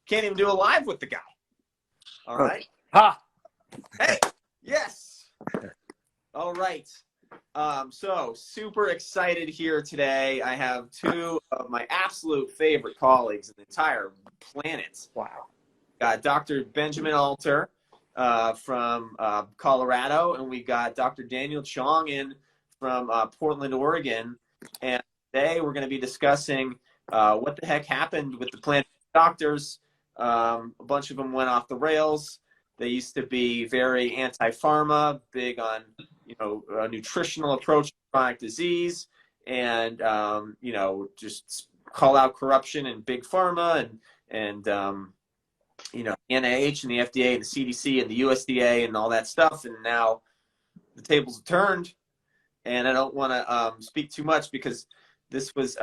Can't even do a live with the guy. All right. Ha! Hey, yes. All right. So super excited here today. I have two of my absolute favorite colleagues in the entire planet. Wow. Got Dr. Benjamin Alter from Colorado, and we got Dr. Daniel Chong in from Portland, Oregon. And today we're going to be discussing what the heck happened with the plant-based doctors. A bunch of them went off the rails. They used to be very anti-pharma, big on, a nutritional approach to chronic disease, and, just call out corruption in big pharma and NIH and the FDA and the CDC and the USDA and all that stuff. And now the tables have turned, and I don't want to speak too much because this was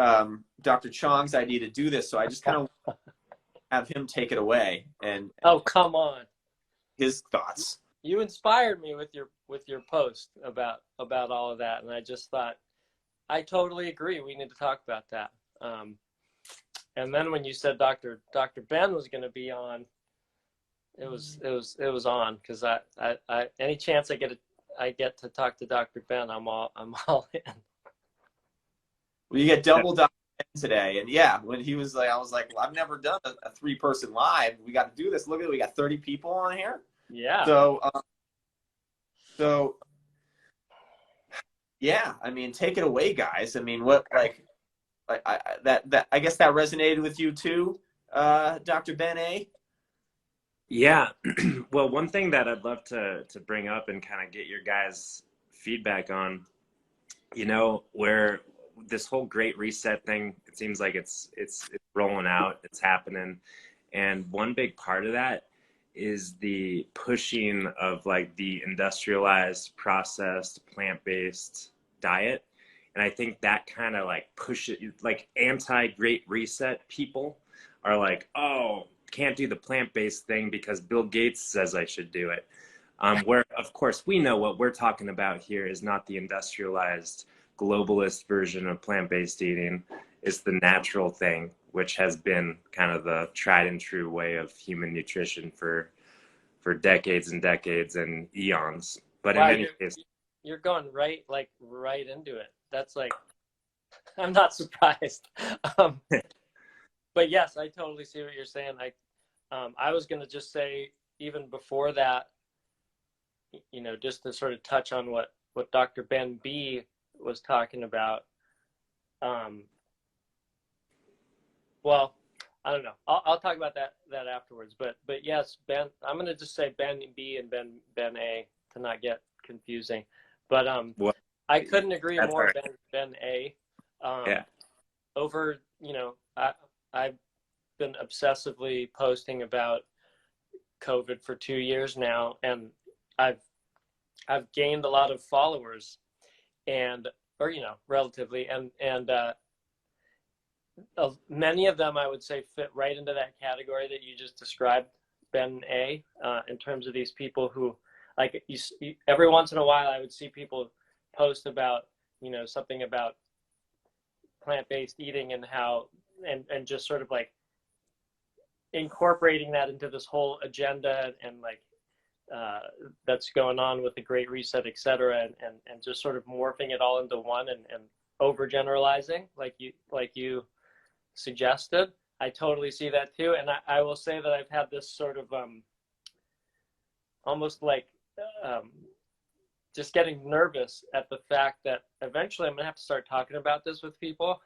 Dr. Chong's idea to do this. So I just kind of have him take it away and oh, come on. His thoughts. You inspired me with your post about all of that, and I just thought I totally agree. We need to talk about that. And then when you said Dr. Ben was going to be on, it was on, because I any chance I get to talk to Dr. Ben, I'm all in. Well, you get double Dr. Ben today, and yeah, when he was like, I was like, well, I've never done a 3-person live. We got to do this. Look at it, we got 30 people on here. Yeah. So yeah, I mean, take it away, guys. I mean, what I guess that resonated with you too, Dr. Ben A. Yeah. Well, one thing that I'd love to bring up and kind of get your guys' feedback on, where this whole Great Reset thing, it seems like it's rolling out, it's happening. And one big part of that is the pushing of like the industrialized, processed, plant-based diet. And I think that kind of like like anti-Great Reset people are like, oh, can't do the plant-based thing because Bill Gates says I should do it. Where, of course, we know what we're talking about here is not the industrialized globalist version of plant-based eating. It's the natural thing, which has been kind of the tried and true way of human nutrition for decades and decades and eons. But wow, in any case, you're going right into it. That's like, I'm not surprised. But yes, I totally see what you're saying. I was going to just say, even before that, just to sort of touch on what Dr. Ben B was talking about. Well, I don't know. I'll talk about that afterwards. But yes, Ben, I'm going to just say Ben B and Ben A to not get confusing. But I couldn't agree more, right. Ben A. Yeah. Over, I've been obsessively posting about COVID for 2 years now, and I've gained a lot of followers, relatively, and many of them I would say fit right into that category that you just described, Ben A. In terms of these people who, like, every once in a while I would see people post about something about plant-based eating and how and just sort of like incorporating that into this whole agenda and like that's going on with the Great Reset, et cetera, and just sort of morphing it all into one and overgeneralizing like you suggested. I totally see that too. And I will say that I've had this sort of almost like just getting nervous at the fact that eventually I'm gonna have to start talking about this with people.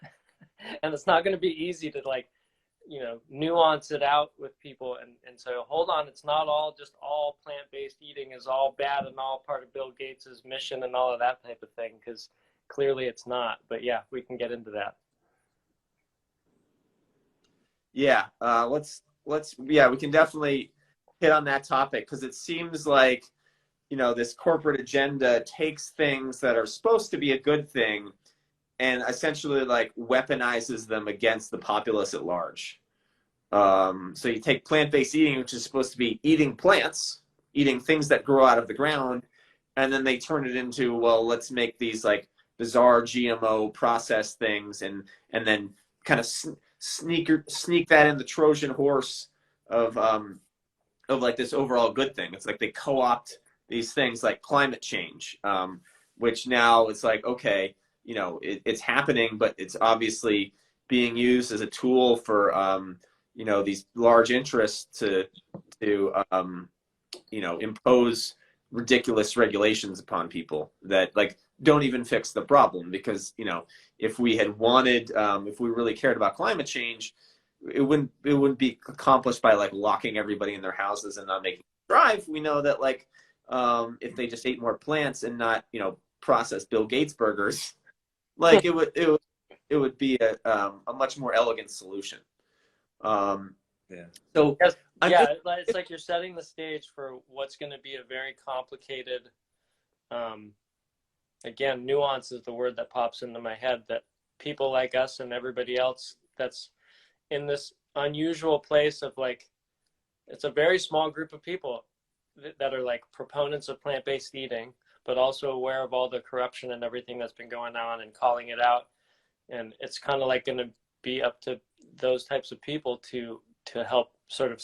And it's not going to be easy to like, nuance it out with people and say, hold on, it's not all plant-based eating is all bad and all part of Bill Gates's mission and all of that type of thing, because clearly it's not. But yeah, we can get into that. Yeah, we can definitely hit on that topic, because it seems like, this corporate agenda takes things that are supposed to be a good thing and essentially like weaponizes them against the populace at large. So you take plant-based eating, which is supposed to be eating plants, eating things that grow out of the ground, and then they turn it into, well, let's make these like bizarre GMO processed things and then kind of sneak that in the Trojan horse of like this overall good thing. It's like they co-opt these things like climate change, which now it's like, okay, you know, it's happening, but it's obviously being used as a tool for, you know, these large interests to you know, impose ridiculous regulations upon people that like don't even fix the problem. Because, you know, if we had wanted, if we really cared about climate change, it wouldn't be accomplished by like locking everybody in their houses and not making them drive. We know that like if they just ate more plants and not, you know, processed Bill Gates burgers, like it would be a much more elegant solution. Yeah. So Yes. I'm Yeah, just, it's like you're setting the stage for what's going to be a very complicated, um, again, nuance is the word that pops into my head, that people like us and everybody else that's in this unusual place of like, it's a very small group of people that are like proponents of plant-based eating, but also aware of all the corruption and everything that's been going on and calling it out. And it's kind of like going to be up to those types of people to help sort of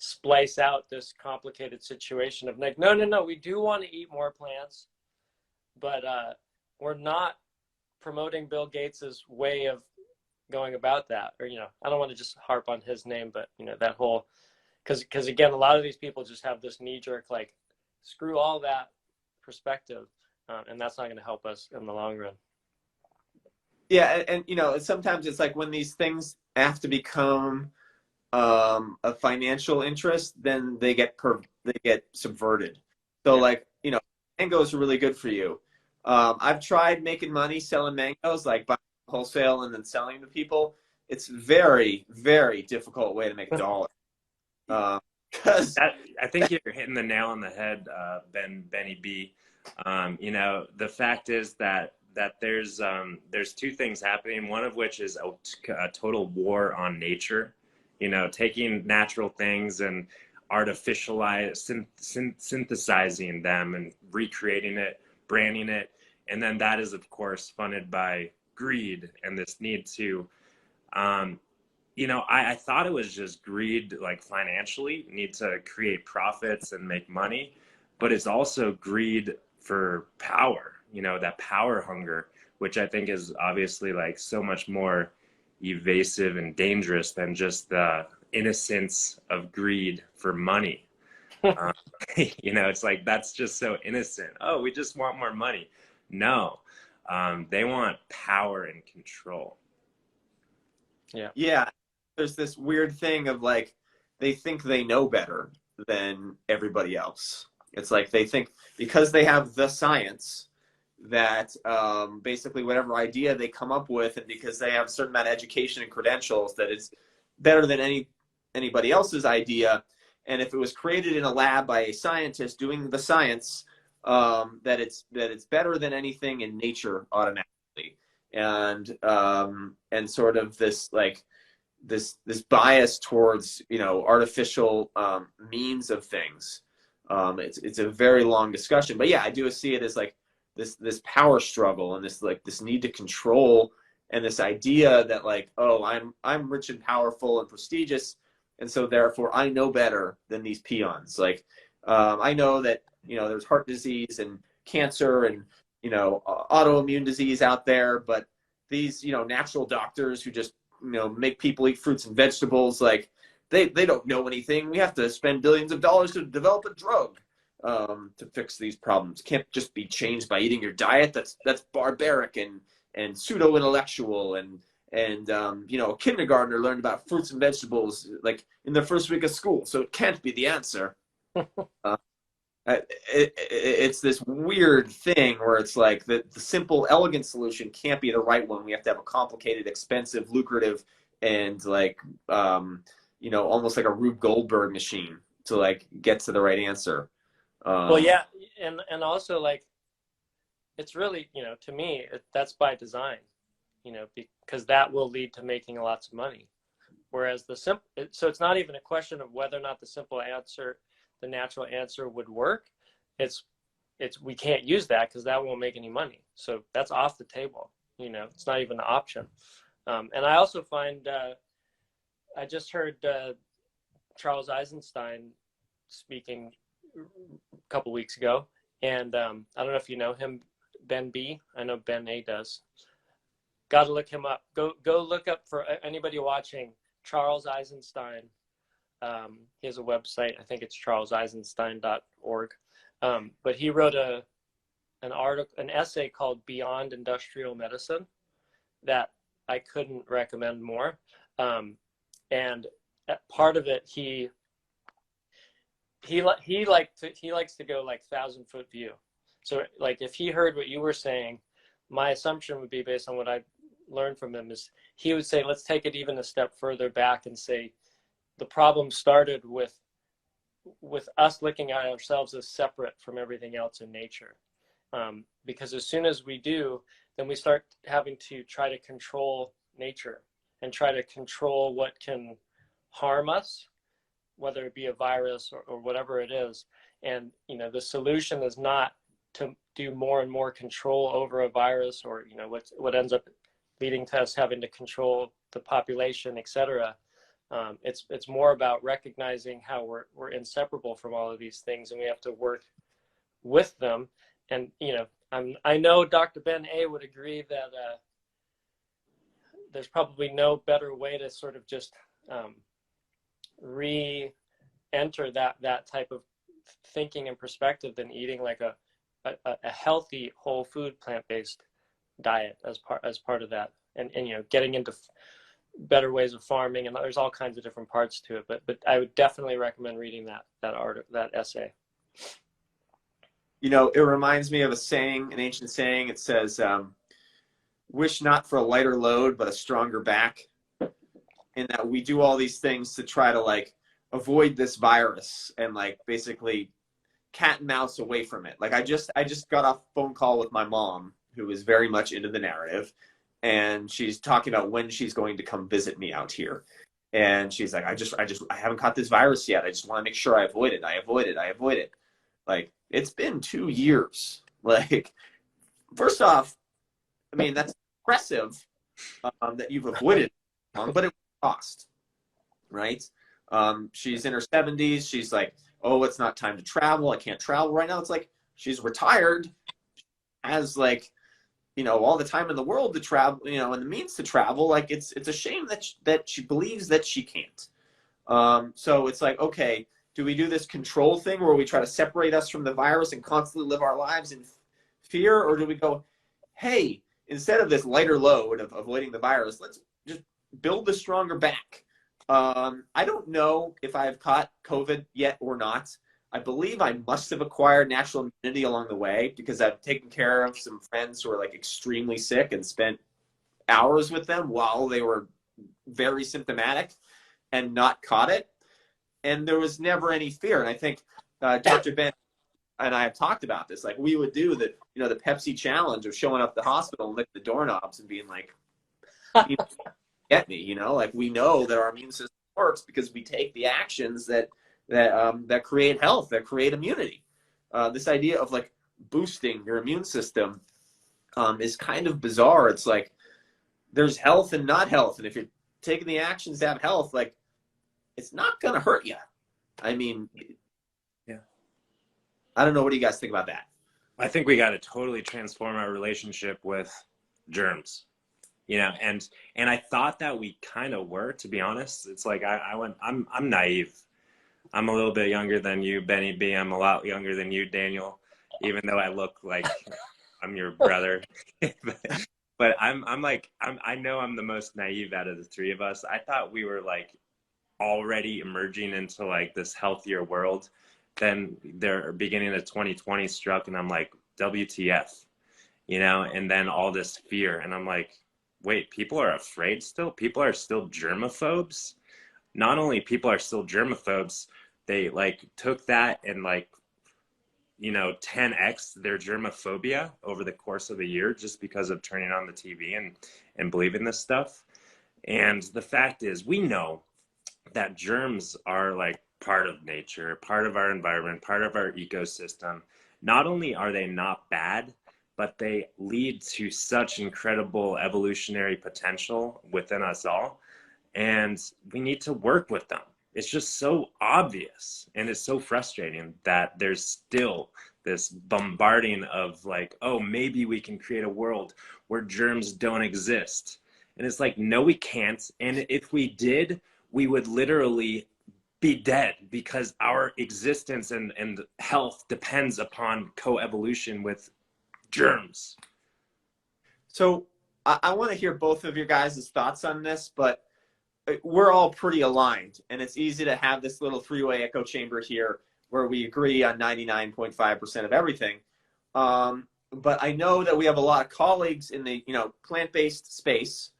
splice out this complicated situation of like, no, we do want to eat more plants, but we're not promoting Bill Gates's way of going about that. Or, you know, I don't want to just harp on his name, but, you know, that whole, because again, a lot of these people just have this knee jerk, like, screw all that perspective. And that's not going to help us in the long run. yeah, and you know, sometimes it's like when these things have to become a financial interest, then they get subverted. So Yeah. like, you know, mangoes are really good for you. I've tried making money selling mangoes, like buying wholesale and then selling to people. It's very, very difficult way to make a dollar. Because I think you're hitting the nail on the head, Benny B. You know, the fact is that there's two things happening. One of which is a total war on nature. You know, taking natural things and synthesizing them and recreating it, branding it, and then that is of course funded by greed and this need to. Um, you know, I thought it was just greed, like financially, need to create profits and make money, but it's also greed for power, you know, that power hunger, which I think is obviously like so much more evasive and dangerous than just the innocence of greed for money. Um, you know, it's like that's just so innocent. Oh, we just want more money. No, they want power and control. Yeah. yeah, there's this weird thing of like they think they know better than everybody else. It's like they think because they have the science that basically whatever idea they come up with, and because they have a certain amount of education and credentials, that it's better than anybody else's idea. And if it was created in a lab by a scientist doing the science, that it's better than anything in nature automatically. And sort of this like this bias towards, you know, artificial means of things. It's a very long discussion, but yeah, I do see it as like this power struggle and this like this need to control, and this idea that like, oh, I'm rich and powerful and prestigious, and so therefore I know better than these peons. Like I know that, you know, there's heart disease and cancer and, you know, autoimmune disease out there, but these, you know, natural doctors who just, you know, make people eat fruits and vegetables, like they don't know anything. We have to spend billions of dollars to develop a drug to fix these problems. It can't just be changed by eating your diet. That's barbaric and pseudo intellectual, and you know, a kindergartner learned about fruits and vegetables like in the first week of school, so it can't be the answer. uh, it's this weird thing where it's like the simple, elegant solution can't be the right one. We have to have a complicated, expensive, lucrative, and like, you know, almost like a Rube Goldberg machine to like get to the right answer. Well, yeah. And also like, it's really, you know, to me, that's by design, you know, because that will lead to making lots of money. Whereas so it's not even a question of whether or not the simple answer, the natural answer would work. It's we can't use that because that won't make any money. So that's off the table. You know, it's not even an option. And I also find I just heard Charles Eisenstein speaking a couple weeks ago, and I don't know if you know him, Ben B. I know Ben A does. Got to look him up. Go look up, for anybody watching, Charles Eisenstein. He has a website. I think it's charleseisenstein.org. But he wrote an essay called Beyond Industrial Medicine that I couldn't recommend more. And part of it, he likes to go like 1,000-foot view. So like if he heard what you were saying, my assumption would be, based on what I learned from him, is he would say, let's take it even a step further back and say the problem started with us looking at ourselves as separate from everything else in nature. Because as soon as we do, then we start having to try to control nature and try to control what can harm us, whether it be a virus or whatever it is. And, you know, the solution is not to do more and more control over a virus, or, you know, what ends up leading to us having to control the population, et cetera. It's more about recognizing how we're inseparable from all of these things, and we have to work with them. And, you know, I know Dr. Ben A would agree that there's probably no better way to sort of just re-enter that type of thinking and perspective than eating like a healthy, whole food, plant-based diet as part of that, and you know, getting into better ways of farming, and there's all kinds of different parts to it. But I would definitely recommend reading that essay. You know, it reminds me of an ancient saying. It says, wish not for a lighter load, but a stronger back. In that we do all these things to try to like avoid this virus and like basically cat and mouse away from it. Like I just got off a phone call with my mom, who is very much into the narrative, and she's talking about when she's going to come visit me out here. And she's like, I haven't caught this virus yet. I just want to make sure I avoid it. Like, it's been 2 years. Like, first off, I mean, that's impressive that you've avoided it, but it cost, right? She's in her 70s. She's like, oh, it's not time to travel. I can't travel right now. It's like, she's retired, has like, you know, all the time in the world to travel, you know, and the means to travel. Like, it's a shame that she believes that she can't. So it's like, okay, do we do this control thing where we try to separate us from the virus and constantly live our lives in fear? Or do we go, hey, instead of this lighter load of avoiding the virus, let's just build the stronger back. I don't know if I've caught COVID yet or not. I believe I must have acquired natural immunity along the way, because I've taken care of some friends who are like extremely sick and spent hours with them while they were very symptomatic and not caught it. And there was never any fear. And I think Dr. Ben and I have talked about this. Like, we would do the Pepsi challenge of showing up at the hospital and licking the doorknobs and being like, you get me, you know, like, we know that our immune system works because we take the actions that create health, that create immunity. This idea of like boosting your immune system is kind of bizarre. It's like there's health and not health. And if you're taking the actions to have health, like, it's not going to hurt you. I mean, yeah. I don't know. What do you guys think about that? I think we got to totally transform our relationship with germs, you know, and I thought that we kind of were, to be honest. It's like, I'm naive. I'm a little bit younger than you, Benny B. I'm a lot younger than you, Daniel, even though I look like I'm your brother. But I know I'm the most naive out of the three of us. I thought we were like already emerging into like this healthier world. Then the beginning of 2020 struck, and I'm like, WTF, you know? And then all this fear, and I'm like, wait, people are afraid still? People are still germaphobes? Not only people are still germaphobes, they like took that and like, you know, 10x their germophobia over the course of a year just because of turning on the TV and believing this stuff. And the fact is, we know that germs are like part of nature, part of our environment, part of our ecosystem. Not only are they not bad, but they lead to such incredible evolutionary potential within us all. And we need to work with them. it's just so obvious, and it's so frustrating that there's still this bombarding of like, oh, maybe we can create a world where germs don't exist. And it's like, no, we can't. And if we did, we would literally be dead, because our existence and health depends upon coevolution with germs. So I want to hear both of your guys' thoughts on this, but we're all pretty aligned, and it's easy to have this little three-way echo chamber here where we agree on 99.5% of everything. But I know that we have a lot of colleagues in the plant-based space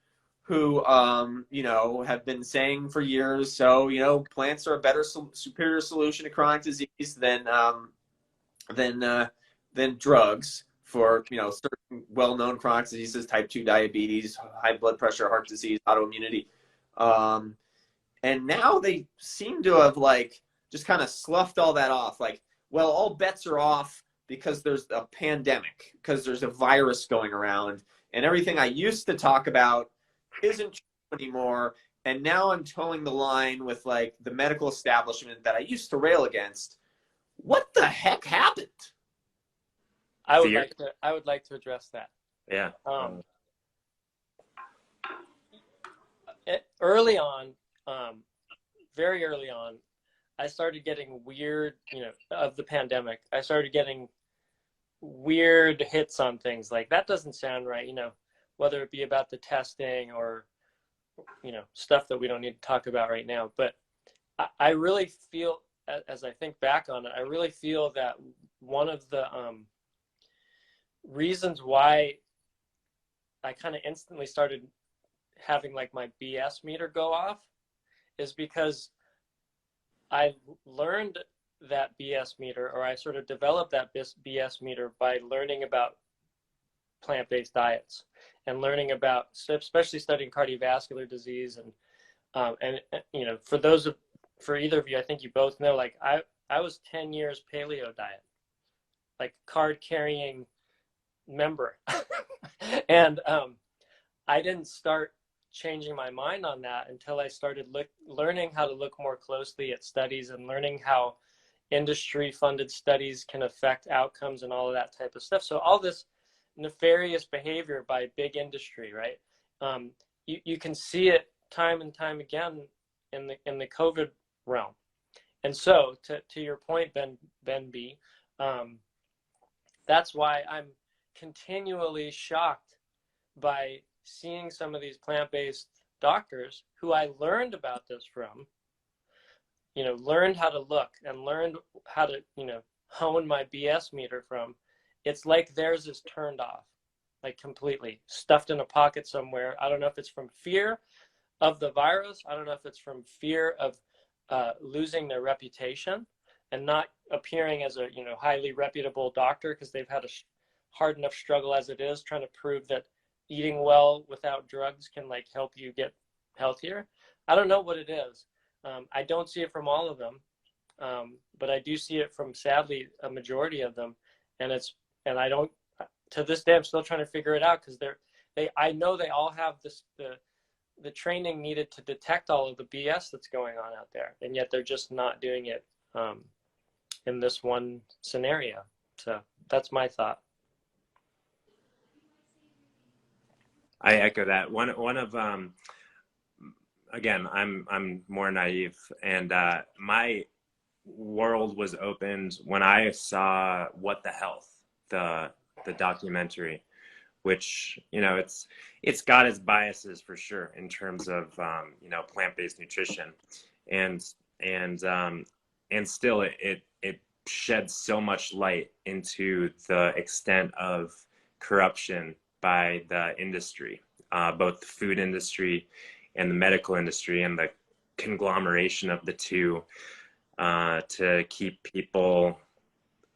who have been saying for years, so plants are a better, superior solution to chronic disease than drugs for certain well-known chronic diseases, type 2 diabetes, high blood pressure, heart disease, autoimmunity. And now they seem to have just kind of sloughed all that off. Like, well, all bets are off because there's a pandemic, because there's a virus going around, and everything I used to talk about isn't true anymore. And now I'm towing the line with the medical establishment that I used to rail against. What the heck happened? I would like to address that. Yeah. Early on, very early on, I started getting weird, of the pandemic. I started getting weird hits on things like that doesn't sound right, whether it be about the testing or, stuff that we don't need to talk about right now. But I really feel, as I think back on it, I really feel that one of the reasons why I kind of instantly started having my BS meter go off is because I learned that BS meter, or I sort of developed that BS meter by learning about plant-based diets and learning about, especially studying cardiovascular disease. And for either of you, I think you both know, I was 10 years paleo diet, card carrying member. And I didn't start changing my mind on that until I started learning how to look more closely at studies and learning how industry funded studies can affect outcomes and all of that type of stuff. So all this nefarious behavior by big industry, right? You can see it time and time again in the COVID realm. And so to your point, Ben B, that's why I'm continually shocked by seeing some of these plant-based doctors who I learned about this from, learned how to look and learned how to, hone my BS meter from. It's like theirs is turned off, completely stuffed in a pocket somewhere. I don't know if it's from fear of the virus. I don't know if it's from fear of losing their reputation and not appearing as a, highly reputable doctor because they've had a hard enough struggle as it is, trying to prove that eating well without drugs can help you get healthier. I don't know what it is. I don't see it from all of them, but I do see it from, sadly, a majority of them. And I don't, to this day, I'm still trying to figure it out, because I know they all have the training needed to detect all of the BS that's going on out there, and yet they're just not doing it in this one scenario. So that's my thought. I echo that. One of again, I'm more naive, and my world was opened when I saw What the Health, the documentary, which it's got its biases for sure in terms of plant-based nutrition, and still it sheds so much light into the extent of corruption by the industry, both the food industry and the medical industry, and the conglomeration of the two to keep people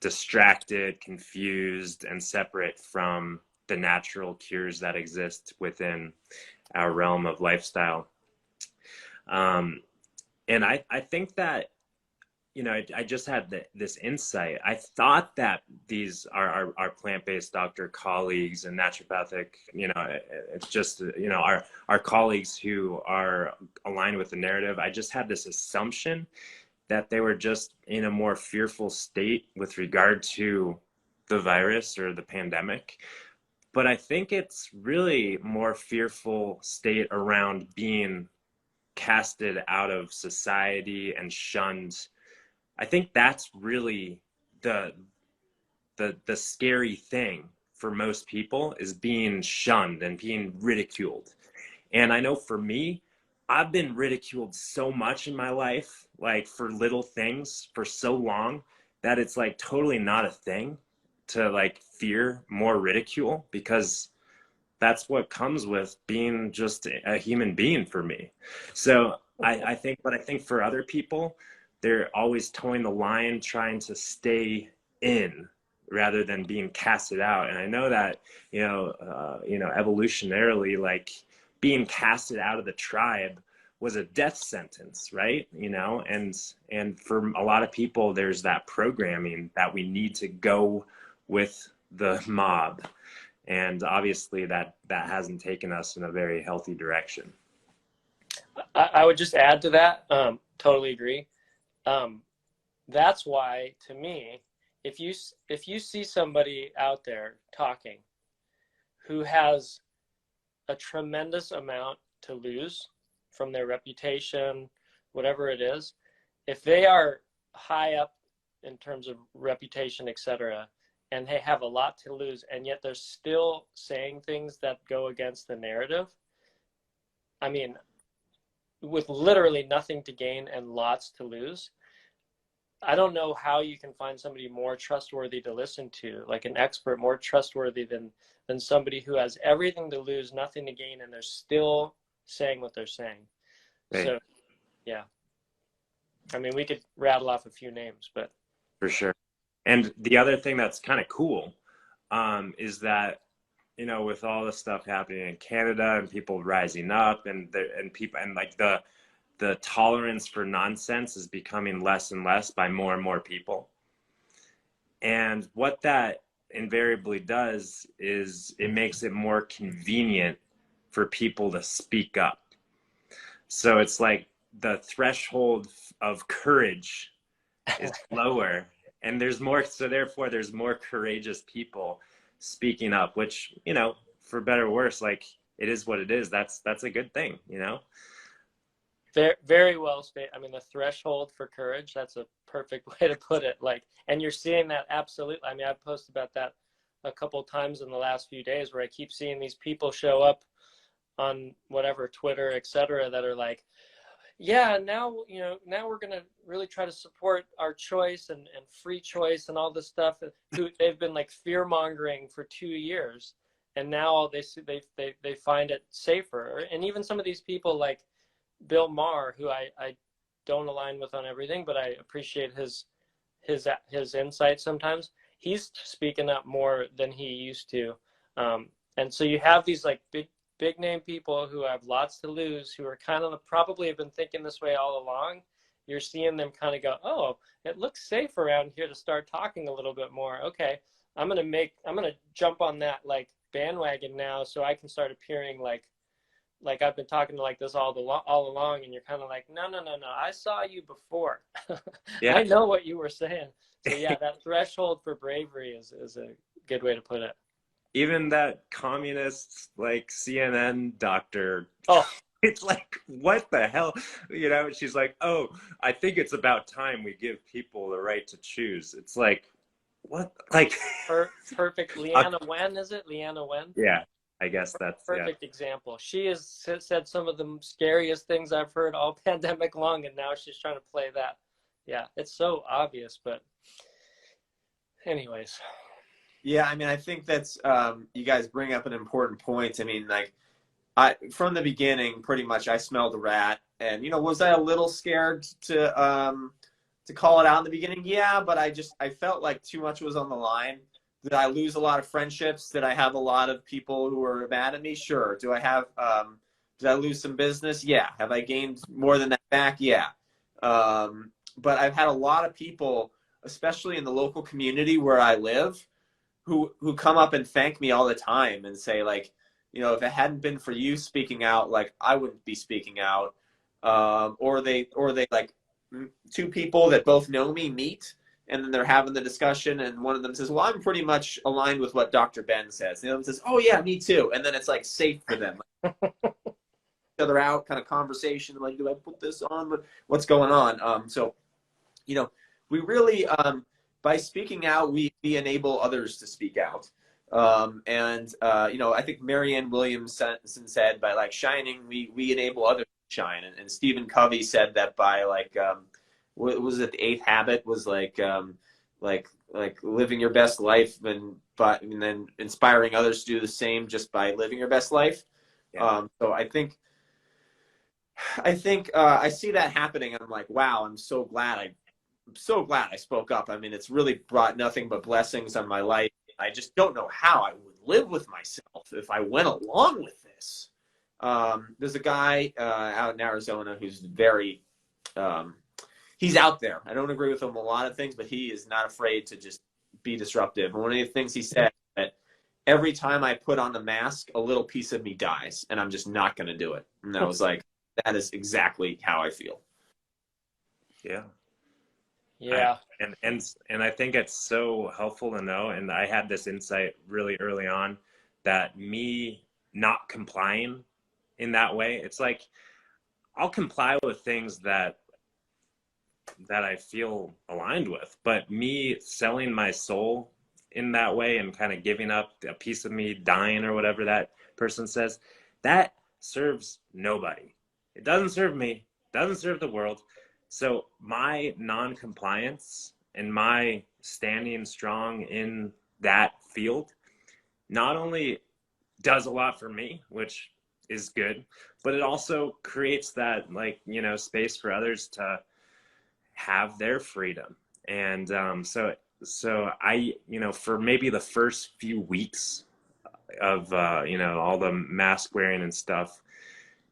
distracted, confused, and separate from the natural cures that exist within our realm of lifestyle. And I think that I just had this insight. I thought that these are our plant-based doctor colleagues and naturopathic, it's just, our colleagues who are aligned with the narrative. I just had this assumption that they were just in a more fearful state with regard to the virus or the pandemic. But I think it's really more fearful state around being casted out of society and shunned. I think that's really the scary thing for most people, is being shunned and being ridiculed. And I know for me, I've been ridiculed so much in my life, like for little things for so long, that it's like totally not a thing to like fear more ridicule, because that's what comes with being just a human being for me. So I think, but I think for other people, they're always towing the line, trying to stay in rather than being casted out. And I know that, evolutionarily, like being casted out of the tribe was a death sentence, right? And for a lot of people, there's that programming that we need to go with the mob. And obviously that hasn't taken us in a very healthy direction. I would just add to that. Totally agree. That's why, to me, if you see somebody out there talking who has a tremendous amount to lose from their reputation, whatever it is, if they are high up in terms of reputation, etc., and they have a lot to lose, and yet they're still saying things that go against the narrative, I mean, with literally nothing to gain and lots to lose, I don't know how you can find somebody more trustworthy to listen to, like an expert more trustworthy than somebody who has everything to lose, nothing to gain, and they're still saying what they're saying. Right. So, yeah. I mean, we could rattle off a few names, but. For sure. And the other thing that's kind of cool is that, with all the stuff happening in Canada and people rising up and people, and like the tolerance for nonsense is becoming less and less by more and more people. And what that invariably does is it makes it more convenient for people to speak up. So it's like the threshold of courage is lower, and there's more, so therefore there's more courageous people speaking up, which, for better or worse, like it is what it is. That's a good thing, Very, very well stated. I mean, the threshold for courage, that's a perfect way to put it. Like, and you're seeing that absolutely. I mean, I've posted about that a couple of times in the last few days, where I keep seeing these people show up on whatever, Twitter, etc., that are like, yeah, now we're going to really try to support our choice and free choice and all this stuff. They've been like fear mongering for 2 years, and now they find it safer. And even some of these people like Bill Maher, who I don't align with on everything, but I appreciate his insight sometimes. He's speaking up more than he used to. And so you have these like big name people who have lots to lose, who are kind of probably have been thinking this way all along. You're seeing them kind of go, oh, it looks safe around here to start talking a little bit more. Okay, I'm gonna jump on that like bandwagon now, so I can start appearing like I've been talking to like this all along, and you're kind of like, no, I saw you before. Yeah. I know what you were saying. So yeah, that threshold for bravery is a good way to put it. Even that communist like CNN doctor, oh, it's like, what the hell? She's like, oh, I think it's about time we give people the right to choose. It's like, what? Like perfect. Leanna Wen, is it? Leanna Wen? Yeah. I guess that's perfect example. She has said some of the scariest things I've heard all pandemic long, and now she's trying to play that. Yeah, it's so obvious, but anyways. Yeah, I mean, I think that's you guys bring up an important point. I mean, like, from the beginning, pretty much, I smelled a rat, and was I a little scared to call it out in the beginning? Yeah, but I felt like too much was on the line. Did I lose a lot of friendships? Did I have a lot of people who were mad at me? Sure. Did I lose some business? Yeah. Have I gained more than that back? Yeah. but I've had a lot of people, especially in the local community where I live, who come up and thank me all the time and say, like, you know, if it hadn't been for you speaking out, like, I wouldn't be speaking out. Or they like, two people that both know me meet, and then they're having the discussion, and one of them says, well, I'm pretty much aligned with what Dr. Ben says. And the other one says, oh yeah, me too. And then it's like safe for them. Like, each other out kind of conversation, like, do I put this on? What's going on? So, you know, we really, by speaking out, we enable others to speak out. You know, I think Marianne Williamson said, by like shining, we enable others to shine. And Stephen Covey said that by like, what was it? The eighth habit was like living your best life, and then inspiring others to do the same just by living your best life. Yeah. So I see that happening, and I'm like, wow, I'm so glad I spoke up. I mean, it's really brought nothing but blessings on my life. I just don't know how I would live with myself if I went along with this. There's a guy out in Arizona who's very, he's out there. I don't agree with him a lot of things, but he is not afraid to just be disruptive. And one of the things he said, that every time I put on the mask, a little piece of me dies, and I'm just not going to do it. And I was like, that is exactly how I feel. Yeah. Yeah. And I think it's so helpful to know. And I had this insight really early on that me not complying in that way, it's like I'll comply with things that I feel aligned with, but me selling my soul in that way and kind of giving up a piece of me dying or whatever that person says, that serves nobody. It doesn't serve me, doesn't serve the world. So my non-compliance and my standing strong in that field not only does a lot for me, which is good, but it also creates that, like, you know, space for others to have their freedom. And so I, you know, for maybe the first few weeks of you know, all the mask wearing and stuff,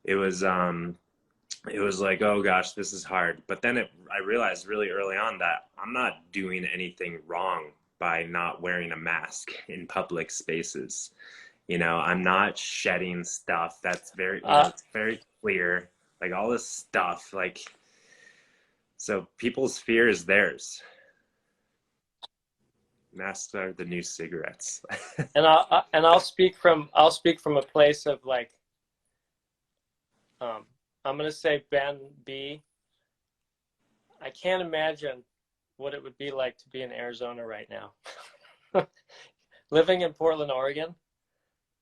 it was like, oh gosh, this is hard. But then I realized really early on that I'm not doing anything wrong by not wearing a mask in public spaces. You know, I'm not shedding stuff that's very, you know, it's very clear, like all this stuff, like, so people's fear is theirs. Masks are the new cigarettes. And I'll speak from a place of like, I'm gonna say Ben B. I can't imagine what it would be like to be in Arizona right now. Living in Portland, Oregon,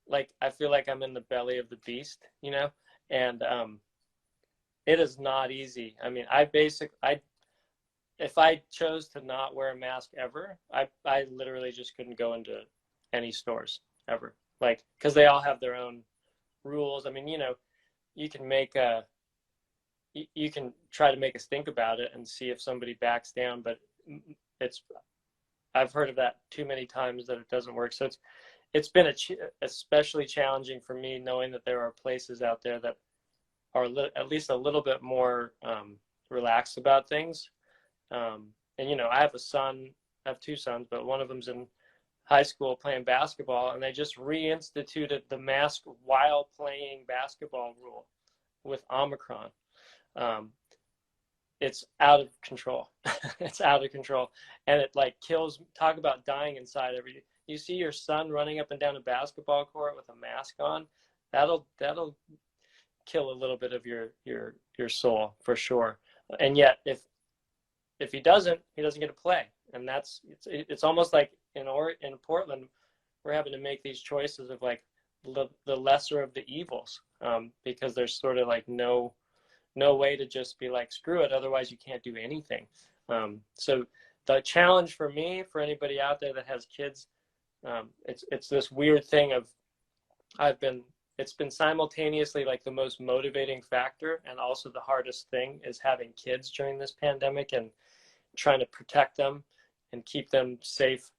like I feel like I'm in the belly of the beast, you know, and it is not easy. I mean, if I chose to not wear a mask ever, I literally just couldn't go into any stores ever, like, because they all have their own rules. I mean, you know, you can try to make us think about it and see if somebody backs down, but I've heard of that too many times that it doesn't work. So it's been especially challenging for me, knowing that there are places out there that are at least a little bit more relaxed about things. And you know, I have two sons, but one of them's in high school playing basketball, and they just reinstituted the mask while playing basketball rule with Omicron. It's out of control. It's out of control, and it like kills. Talk about dying inside. You see your son running up and down a basketball court with a mask on, that'll kill a little bit of your soul for sure. And yet, if he doesn't get to play, and it's almost like in Portland, we're having to make these choices of like the lesser of the evils, because there's sort of like no way to just be like, screw it, otherwise you can't do anything. So the challenge for me, for anybody out there that has kids, it's this weird thing of it's been simultaneously like the most motivating factor and also the hardest thing is having kids during this pandemic and trying to protect them and keep them safe,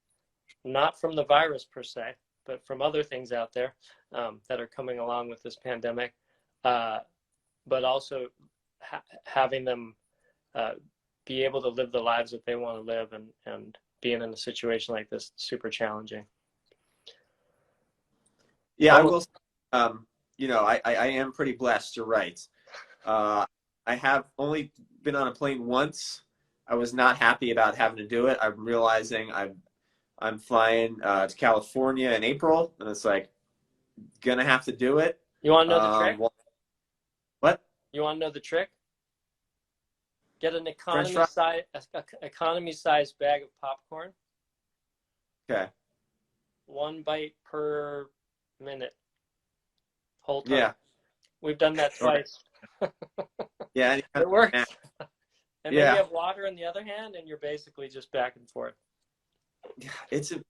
not from the virus per se, but from other things out there that are coming along with this pandemic, but also having them be able to live the lives that they want to live, and being in a situation like this, super challenging. Yeah, I will. You know, I am pretty blessed. You're right. I have only been on a plane once. I was not happy about having to do it. I'm realizing I'm flying to California in April, and it's like gonna have to do it. You want to know the trick? What? You want to know the trick? Get an French fries? economy size bag of popcorn. Okay. 1 bite per minute. Whole time. Yeah. We've done that twice. Yeah. It works. And Yeah. then you have water in the other hand, and you're basically just back and forth.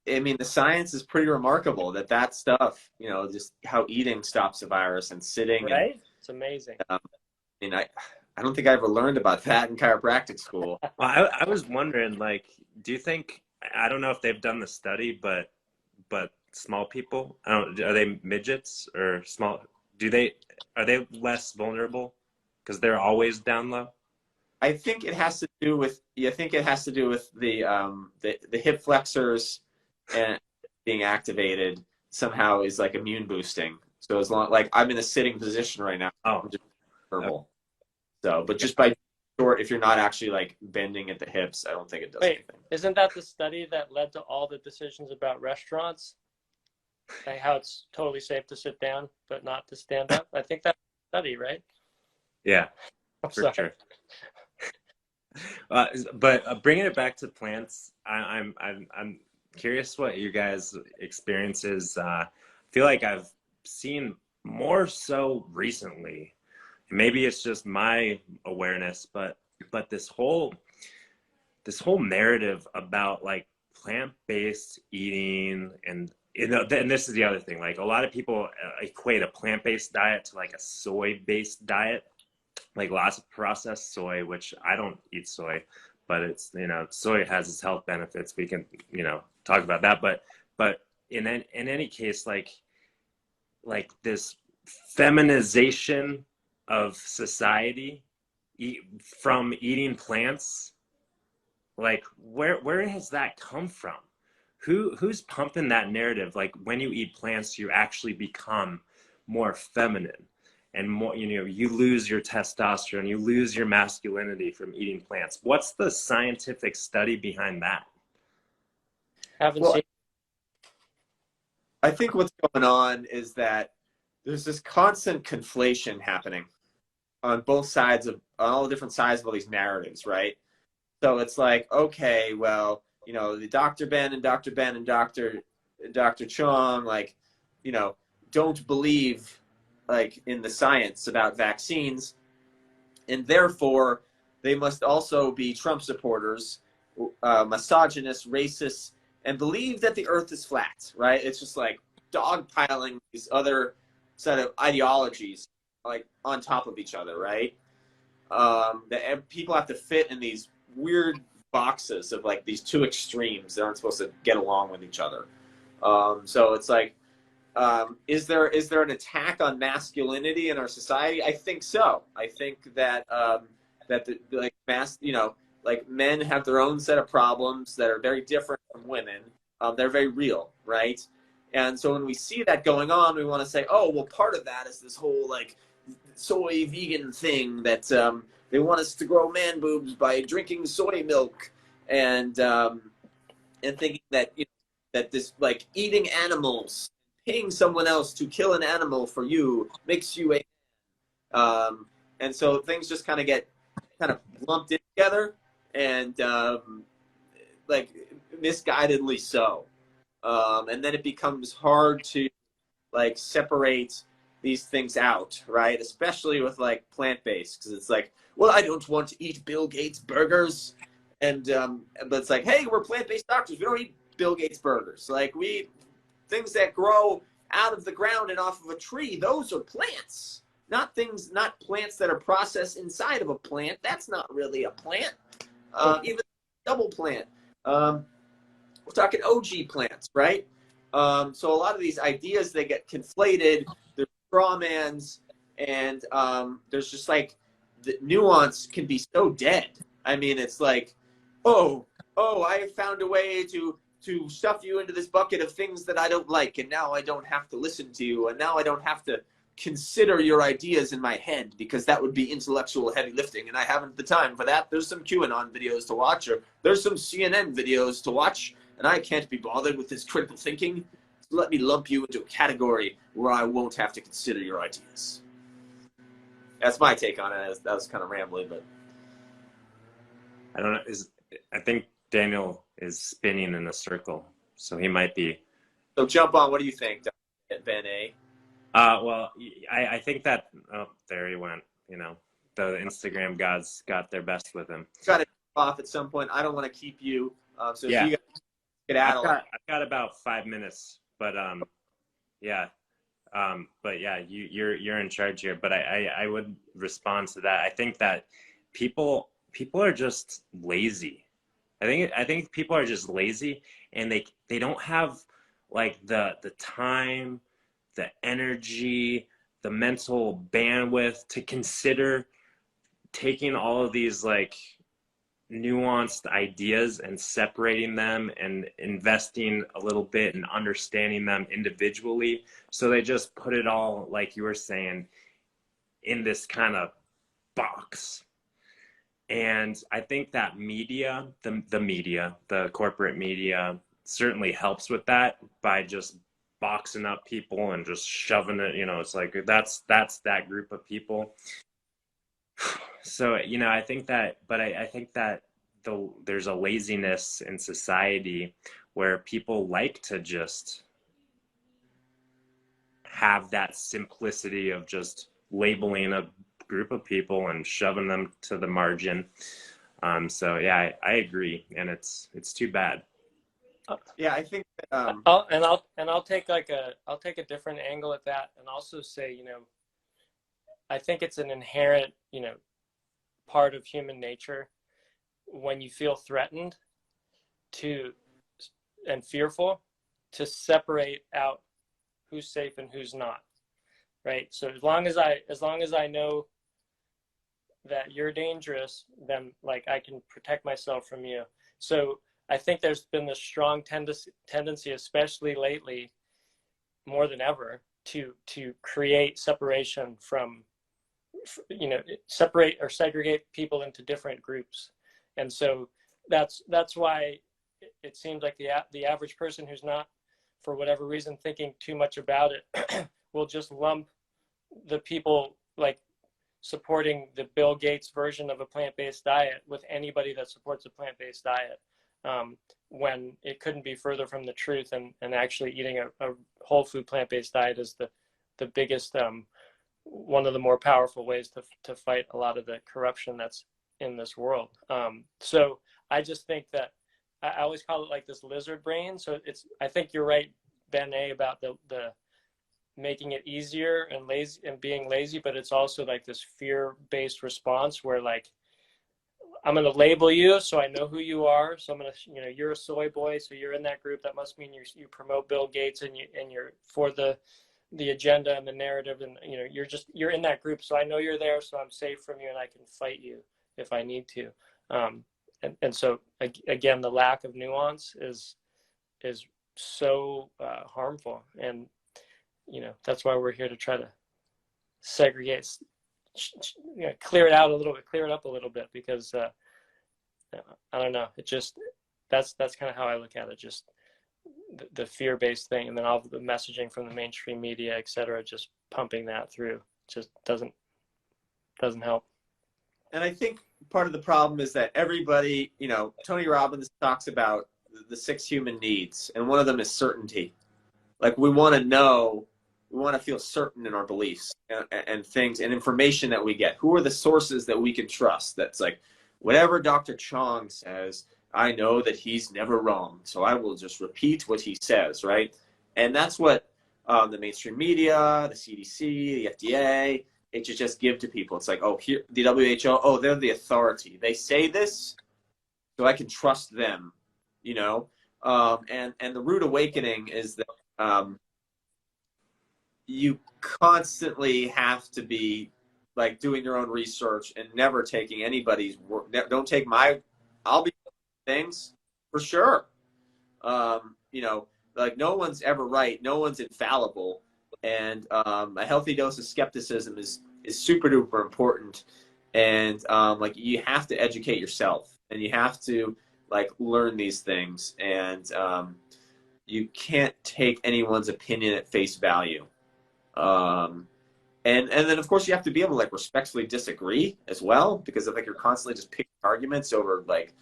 I mean, the science is pretty remarkable that stuff, you know, just how eating stops the virus and sitting. Right? And, It's amazing. I mean, I don't think I ever learned about that in chiropractic school. Well, I was wondering, like, do you think, I don't know if they've done the study, but small people, are they midgets or small? Are they less vulnerable because they're always down low? I think it has to do with the hip flexors and being activated somehow is like immune boosting. So as long like I'm in a sitting position right now, Oh, I'm just verbal. So, but just by short, if you're not actually like bending at the hips, I don't think it does anything. Isn't that the study that led to all the decisions about restaurants? Like how it's totally safe to sit down but not to stand up? I think that's the study, right? yeah, I'm for sorry. sure. But bringing it back to plants, I'm curious what you guys' experience is. I feel like I've seen more so recently. Maybe it's just my awareness, but this whole narrative about like plant-based eating, and you know, and this is the other thing. Like a lot of people equate a plant-based diet to like a soy-based diet, like lots of processed soy, which I don't eat soy, but it's, you know, soy has its health benefits. We can, you know, talk about that. But in any case, like this feminization of society from eating plants, like where has that come from? Who's pumping that narrative? Like when you eat plants, you actually become more feminine and more, you know, you lose your testosterone, you lose your masculinity from eating plants. What's the scientific study behind that? Haven't Well, seen. I think what's going on is that there's this constant conflation happening on both sides on all the different sides of all these narratives, right? So it's like, okay, well, you know, the Dr. Ben and Dr. Ben and Dr. Chong, like, you know, don't believe like in the science about vaccines, and therefore they must also be Trump supporters, misogynist, racist, and believe that the earth is flat, right? It's just like dogpiling these other set of ideologies like on top of each other, right? That people have to fit in these weird boxes of like these two extremes that aren't supposed to get along with each other. So it's like, is there an attack on masculinity in our society? I think so. I think that like you know, like men have their own set of problems that are very different from women. They're very real, right? And so when we see that going on, we want to say, oh, well, part of that is this whole like soy vegan thing that they want us to grow man boobs by drinking soy milk and thinking that, you know, that this like eating animals, paying someone else to kill an animal for you makes you a and so things just kind of get lumped in together and like misguidedly so, and then it becomes hard to like separate these things out, right? Especially with like plant-based, because it's like, well, I don't want to eat Bill Gates burgers, and but it's like, hey, we're plant-based doctors. We don't eat Bill Gates burgers. Like we eat things that grow out of the ground and off of a tree. Those are plants, not plants that are processed inside of a plant. That's not really a plant. Even double plant. We're talking OG plants, right? So a lot of these ideas, they get conflated. There's straw mans, and there's just like the nuance can be so dead. I mean, it's like, oh, I found a way to stuff you into this bucket of things that I don't like, and now I don't have to listen to you, and now I don't have to consider your ideas in my head, because that would be intellectual heavy lifting, and I haven't the time for that. There's some QAnon videos to watch, or there's some CNN videos to watch, and I can't be bothered with this critical thinking. So let me lump you into a category where I won't have to consider your ideas. That's my take on it. That was kind of rambling, but I don't know. I think Daniel is spinning in a circle, so he might be. so jump on. What do you think, Ben A? Well, I think that, oh, there he went. You know, the Instagram gods got their best with him. Got to off at some point. I don't want to keep you. So Yeah. if you guys get out, I've got about 5 minutes, but yeah, but yeah, you're in charge here. But I would respond to that. I think that people are just lazy. I think people are just lazy, and they don't have like the time, the energy, the mental bandwidth to consider taking all of these like nuanced ideas and separating them and investing a little bit and understanding them individually. So they just put it all, like you were saying, in this kind of box. And I think that media, the corporate media, certainly helps with that by just boxing up people and just shoving it. You know, it's like that's that group of people. So, you know, I think that, but I think that there's a laziness in society where people like to just have that simplicity of just labeling a group of people and shoving them to the margin. So yeah, I agree, and it's too bad. yeah, I think. I'll take a different angle at that, and also say, you know, I think it's an inherent, you know, part of human nature when you feel threatened and fearful, to separate out who's safe and who's not, right? So as long as I know that you're dangerous, then like I can protect myself from you. So I think there's been this strong tendency, especially lately, more than ever, to create separation from, you know, separate or segregate people into different groups. And so that's why it seems like the average person who's not, for whatever reason, thinking too much about it will just lump the people like supporting the Bill Gates version of a plant-based diet with anybody that supports a plant-based diet, when it couldn't be further from the truth. And actually eating a whole food plant-based diet is the biggest, one of the more powerful ways to fight a lot of the corruption that's in this world. So I just think that I always call it like this lizard brain. So I think you're right, Ben A, about the making it easier and lazy and being lazy, but it's also like this fear-based response where like, I'm going to label you so I know who you are. So I'm going to, you know, you're a soy boy, so you're in that group. That must mean you promote Bill Gates and you're for the agenda and the narrative, and you know, you're in that group. So I know you're there, so I'm safe from you and I can fight you if I need to. And so again, the lack of nuance is so harmful, and you know, that's why we're here to try to segregate, you know, clear it up a little bit, because I don't know, it just that's kind of how I look at it, just the fear-based thing, and then all the messaging from the mainstream media, etc., just pumping that through just doesn't help. And I think part of the problem is that everybody, you know, Tony Robbins talks about the 6 human needs, and one of them is certainty. Like we want to feel certain in our beliefs and things and information that we get. Who are the sources that we can trust? That's like, whatever Dr. Chong says, I know that he's never wrong, so I will just repeat what he says, right? And that's what the mainstream media, the CDC, the FDA, HHS give to people. It's like, oh, here, the WHO, oh, they're the authority. They say this, so I can trust them, you know? And the rude awakening is that you constantly have to be like doing your own research and never taking anybody's work. Don't take my, I'll be things for sure. You know, like no one's ever right. No one's infallible. And a healthy dose of skepticism is super duper important. And like you have to educate yourself and you have to like learn these things. And you can't take anyone's opinion at face value. And then of course you have to be able to like respectfully disagree as well, because if like you're constantly just picking arguments over like,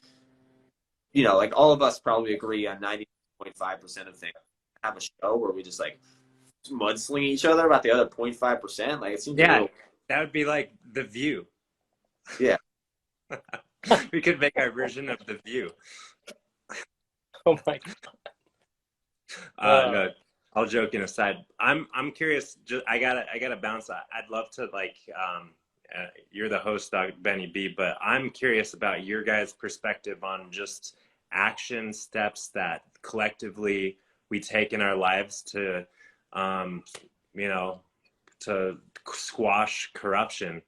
you know, like all of us probably agree on 90.5% of things. Have a show where we just like mudsling each other about the other 0.5%. Like it seems a Yeah, little, that would be like The View. yeah. We could make our version of The View. Oh my God. No, all joking aside, I'm curious. Just I gotta bounce. I'd love to like. You're the host, Dr. Benny B, but I'm curious about your guys' perspective on just action steps that collectively we take in our lives to, you know, to squash corruption.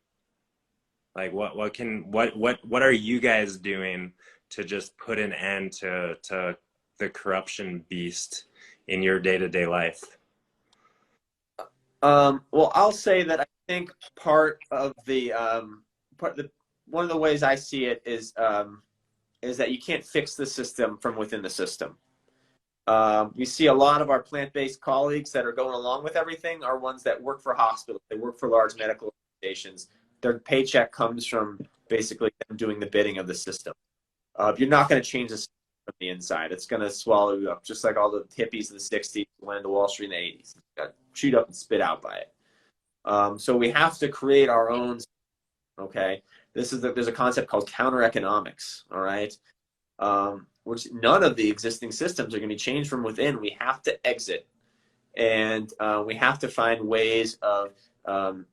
Like what are you guys doing to just put an end to the corruption beast in your day-to-day life? Well, I'll say that I think one of the ways I see it is that you can't fix the system from within the system. We see a lot of our plant-based colleagues that are going along with everything are ones that work for hospitals. They work for large medical organizations. Their paycheck comes from basically them doing the bidding of the system. You're not going to change the system from the inside. It's going to swallow you up, just like all the hippies in the 60s went into Wall Street in the 80s. Got chewed up and spit out by it. So we have to create our own, okay? There's a concept called counter economics, all right? Which none of the existing systems are going to be changed from within. We have to exit, and we have to find ways of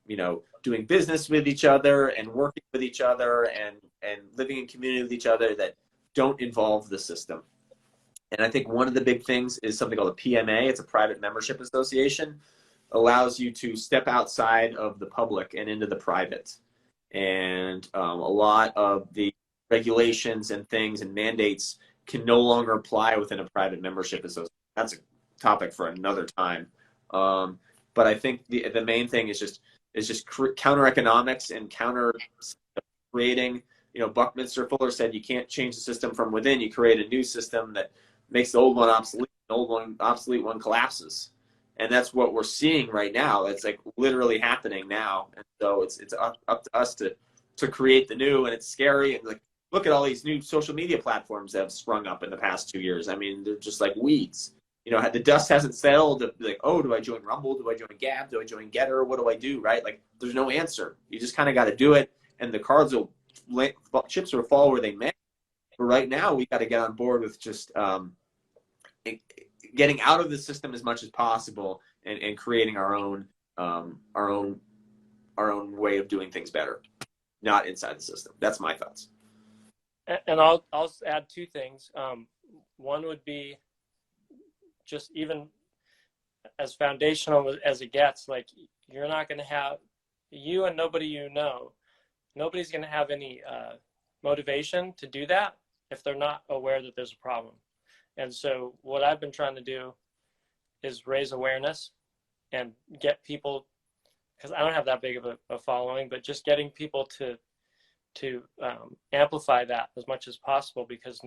you know, doing business with each other and working with each other and living in community with each other that don't involve the system. And I think one of the big things is something called a PMA. It's a private membership association. Allows you to step outside of the public and into the private. And a lot of the regulations and things and mandates can no longer apply within a private membership association. That's a topic for another time. But I think the main thing is just counter economics and counter creating. You know, Buckminster Fuller said you can't change the system from within. You create a new system that makes the old one obsolete. The old one obsolete one collapses, and that's what we're seeing right now. It's like literally happening now, and so it's up to us to create the new. And it's scary. And like, look at all these new social media platforms that have sprung up in the past 2 years. I mean, they're just like weeds. You know, the dust hasn't settled. Like, oh, do I join Rumble? Do I join Gab? Do I join Getter? What do I do? Right? Like, there's no answer. You just kind of got to do it, and the chips will fall where they may. But right now, we got to get on board with just getting out of the system as much as possible and creating our own way of doing things better, not inside the system. That's my thoughts. And I'll add two things. One would be just even as foundational as it gets, like you're not going to have, you and nobody you know, nobody's going to have any motivation to do that if they're not aware that there's a problem. And so what I've been trying to do is raise awareness and get people, because I don't have that big of a following, but just getting people to amplify that as much as possible, because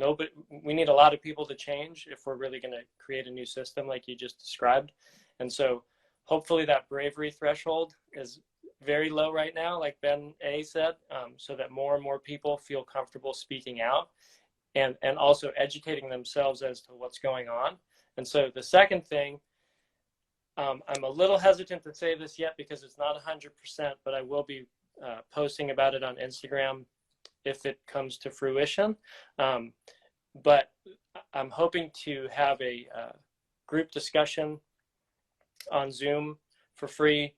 we need a lot of people to change if we're really going to create a new system like you just described. And so hopefully that bravery threshold is very low right now, like Ben A said, so that more and more people feel comfortable speaking out and also educating themselves as to what's going on. And so the second thing, I'm a little hesitant to say this yet because it's not 100%, but I will be posting about it on Instagram if it comes to fruition. But I'm hoping to have a group discussion on Zoom for free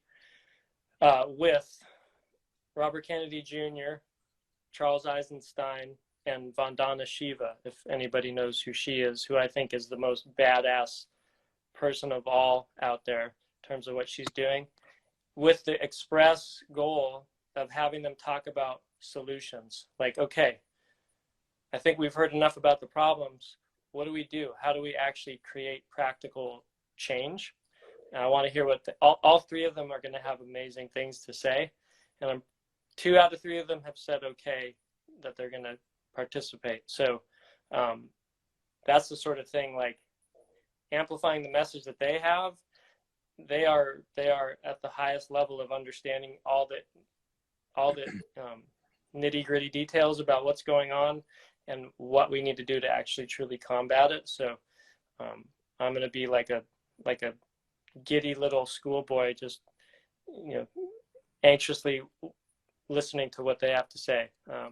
with Robert Kennedy Jr., Charles Eisenstein, and Vandana Shiva, if anybody knows who she is, who I think is the most badass person of all out there in terms of what she's doing, with the express goal of having them talk about solutions. Like, okay, I think we've heard enough about the problems. What do we do? How do we actually create practical change? And I want to hear what all three of them are going to have amazing things to say. And 2 out of 3 of them have said, okay, that they're going to participate. So that's the sort of thing, like amplifying the message that they have. They are at the highest level of understanding all the nitty gritty details about what's going on and what we need to do to actually truly combat it. So I'm going to be like a giddy little schoolboy, just, you know, anxiously listening to what they have to say.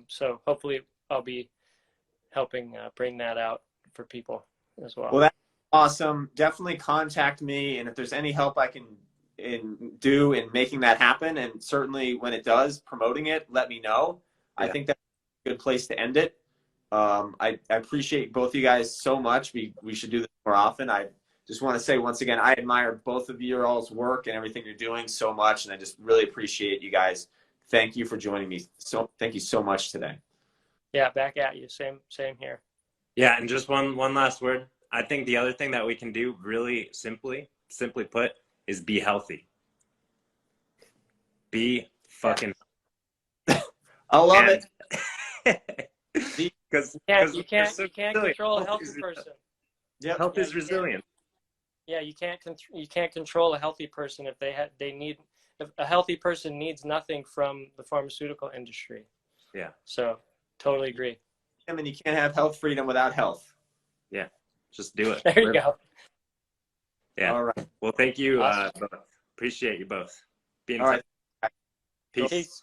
So hopefully I'll be helping bring that out for people as well. Well, that's awesome. Definitely contact me, and if there's any help I can do in making that happen, and certainly when it does, promoting it, let me know. Yeah. I think that's a good place to end it. I appreciate both of you guys so much. We should do this more often. I just want to say once again, I admire both of your all's work and everything you're doing so much, and I just really appreciate you guys. Thank you for joining me. So thank you so much today. Yeah, back at you. Same here. Yeah, and just one last word. I think the other thing that we can do, really simply put, is be healthy. Be fucking. I love it. Because you can't control a healthy person. Yep. Health is resilient. Yeah, you can't control a healthy person if if a healthy person needs nothing from the pharmaceutical industry. Yeah. So totally agree. I mean, you can't have health freedom without health. Yeah. Just do it. There you go. Yeah. All right. Well, thank you. Awesome. Both. Appreciate you both. All right. Peace. Peace.